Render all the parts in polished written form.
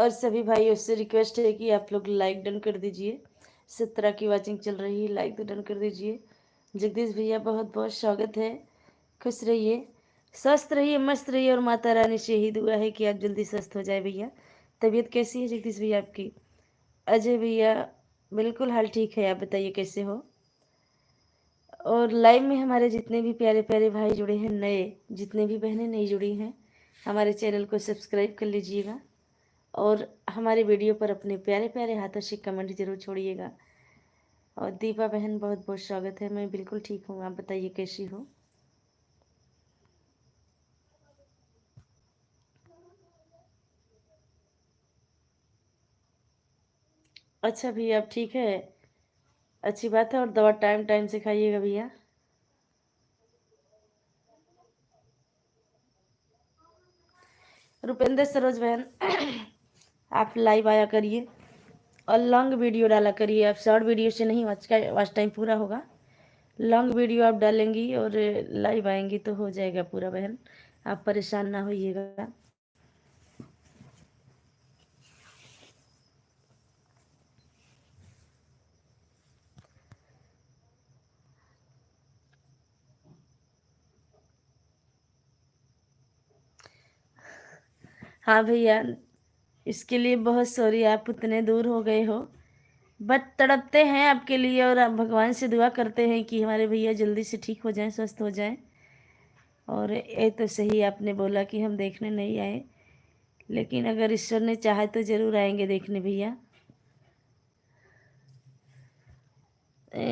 और सभी भाइयों से रिक्वेस्ट है कि आप लोग लाइक डन कर दीजिए। 17 की वाचिंग चल रही है, लाइक तो डन कर दीजिए। जगदीश भैया बहुत बहुत स्वागत है। खुश रहिए, स्वस्थ रहिए, मस्त रहिए और माता रानी से यही दुआ है कि आप जल्दी स्वस्थ हो जाए। भैया तबीयत कैसी है जगदीश भैया आपकी? अजय भैया बिल्कुल हाल ठीक है, आप बताइए कैसे हो? और लाइव में हमारे जितने भी प्यारे प्यारे भाई जुड़े हैं, नए जितने भी बहनें नई जुड़ी हैं, हमारे चैनल को सब्सक्राइब कर लीजिएगा और हमारे वीडियो पर अपने प्यारे प्यारे हाथों से कमेंट जरूर छोड़िएगा। और दीपा बहन बहुत बहुत स्वागत है। मैं बिल्कुल ठीक हूँ, आप बताइए कैसी हो? अच्छा भैया आप ठीक है, अच्छी बात है। और दवा टाइम टाइम से खाइएगा भैया। रुपेंद्र सरोज बहन आप लाइव आया करिए और लॉन्ग वीडियो डाला करिए। आप शॉर्ट वीडियो से नहीं, वॉच टाइम पूरा होगा। लॉन्ग वीडियो आप डालेंगी और लाइव आएंगी तो हो जाएगा पूरा बहन, आप परेशान ना होइएगा। हाँ भैया, इसके लिए बहुत सॉरी, आप उतने दूर हो गए हो, बट तड़पते हैं आपके लिए और आप भगवान से दुआ करते हैं कि हमारे भैया जल्दी से ठीक हो जाएं, स्वस्थ हो जाएं। और ये तो सही आपने बोला कि हम देखने नहीं आए, लेकिन अगर ईश्वर ने चाहा तो ज़रूर आएंगे देखने भैया।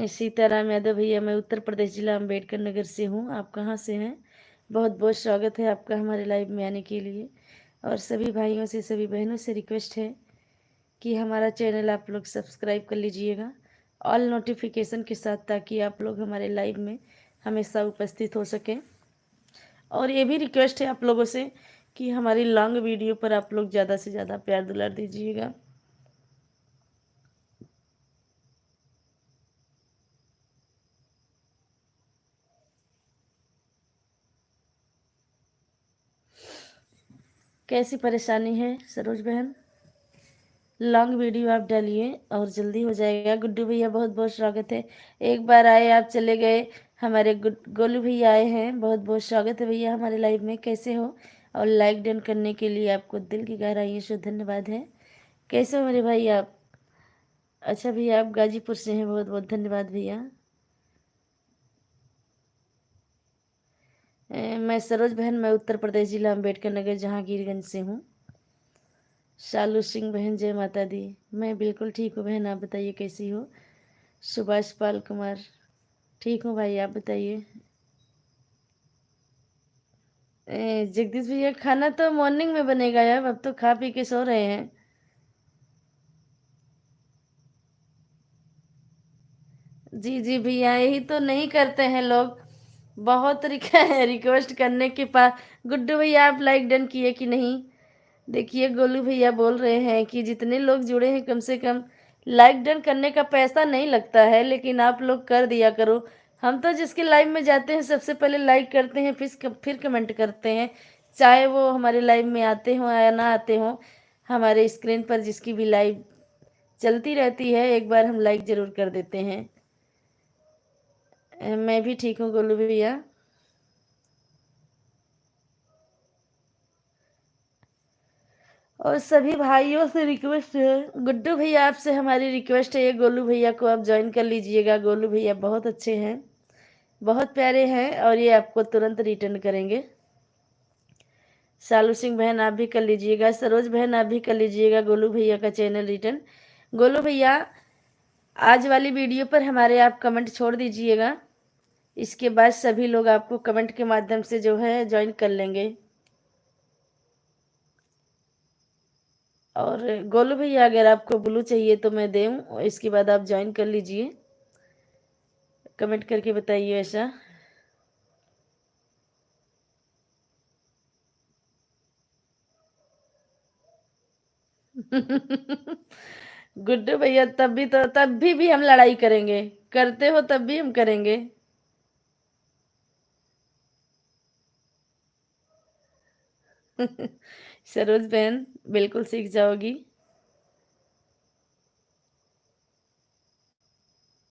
सीताराम यादव भैया, मैं उत्तर प्रदेश जिला अम्बेडकर नगर से हूँ। आप कहाँ से हैं? बहुत बहुत स्वागत है आपका हमारे लाइव में आने के लिए। और सभी भाइयों से, सभी बहनों से रिक्वेस्ट है कि हमारा चैनल आप लोग सब्सक्राइब कर लीजिएगा ऑल नोटिफिकेशन के साथ, ताकि आप लोग हमारे लाइव में हमेशा उपस्थित हो सकें। और ये भी रिक्वेस्ट है आप लोगों से कि हमारी लॉन्ग वीडियो पर आप लोग ज़्यादा से ज़्यादा प्यार दुलार दीजिएगा। कैसी परेशानी है सरोज बहन? लॉन्ग वीडियो आप डालिए और जल्दी हो जाएगा। गुड्डू भैया बहुत बहुत स्वागत है। एक बार आए आप चले गए। हमारे गोलू भैया आए हैं, बहुत बहुत स्वागत है भैया हमारे लाइव में। कैसे हो? और लाइक डन करने के लिए आपको दिल की गहराइयों से धन्यवाद है। कैसे हो मेरे भाई आप? अच्छा भैया आप गाजीपुर से हैं, बहुत बहुत धन्यवाद भैया। मैं सरोज बहन, मैं उत्तर प्रदेश जिला अम्बेडकर नगर जहांगीरगंज से हूँ। शालू सिंह बहन जय माता दी। मैं बिल्कुल ठीक हूँ बहन, आप बताइए कैसी हो? सुभाष पाल कुमार, ठीक हूँ भाई, आप बताइए। जगदीश भैया खाना तो मॉर्निंग में बनेगा यार, अब तो खा पी के सो रहे हैं। जी जी भैया, यही तो नहीं करते हैं लोग। बहुत रिक्वेस्ट करने के बाद। गुड्डू भैया आप लाइक डन किए कि नहीं? देखिए गोलू भैया बोल रहे हैं कि जितने लोग जुड़े हैं कम से कम लाइक डन करने का पैसा नहीं लगता है, लेकिन आप लोग कर दिया करो। हम तो जिसके लाइव में जाते हैं सबसे पहले लाइक करते हैं, फिर कमेंट करते हैं, चाहे वो हमारे लाइव में आते हों या ना आते हों। हमारे स्क्रीन पर जिसकी भी लाइव चलती रहती है, एक बार हम लाइक ज़रूर कर देते हैं। मैं भी ठीक हूँ गोलू भैया। और सभी भाइयों से रिक्वेस्ट है, गुड्डू भैया आपसे हमारी रिक्वेस्ट है, ये गोलू भैया को आप ज्वाइन कर लीजिएगा। गोलू भैया बहुत अच्छे हैं, बहुत प्यारे हैं और ये आपको तुरंत रिटर्न करेंगे। शालू सिंह बहन आप भी कर लीजिएगा, सरोज बहन आप भी कर लीजिएगा गोलू भैया का चैनल रिटर्न। गोलू भैया आज वाली वीडियो पर हमारे आप कमेंट छोड़ दीजिएगा, इसके बाद सभी लोग आपको कमेंट के माध्यम से जो है ज्वाइन कर लेंगे। और गोलू भैया अगर आपको ब्लू चाहिए तो मैं दूँ, इसके बाद आप ज्वाइन कर लीजिए। कमेंट करके बताइए ऐसा। गुड्डू भैया तब भी हम लड़ाई करेंगे, करते हो तब भी हम करेंगे। सरोज बहन बिल्कुल सीख जाओगी।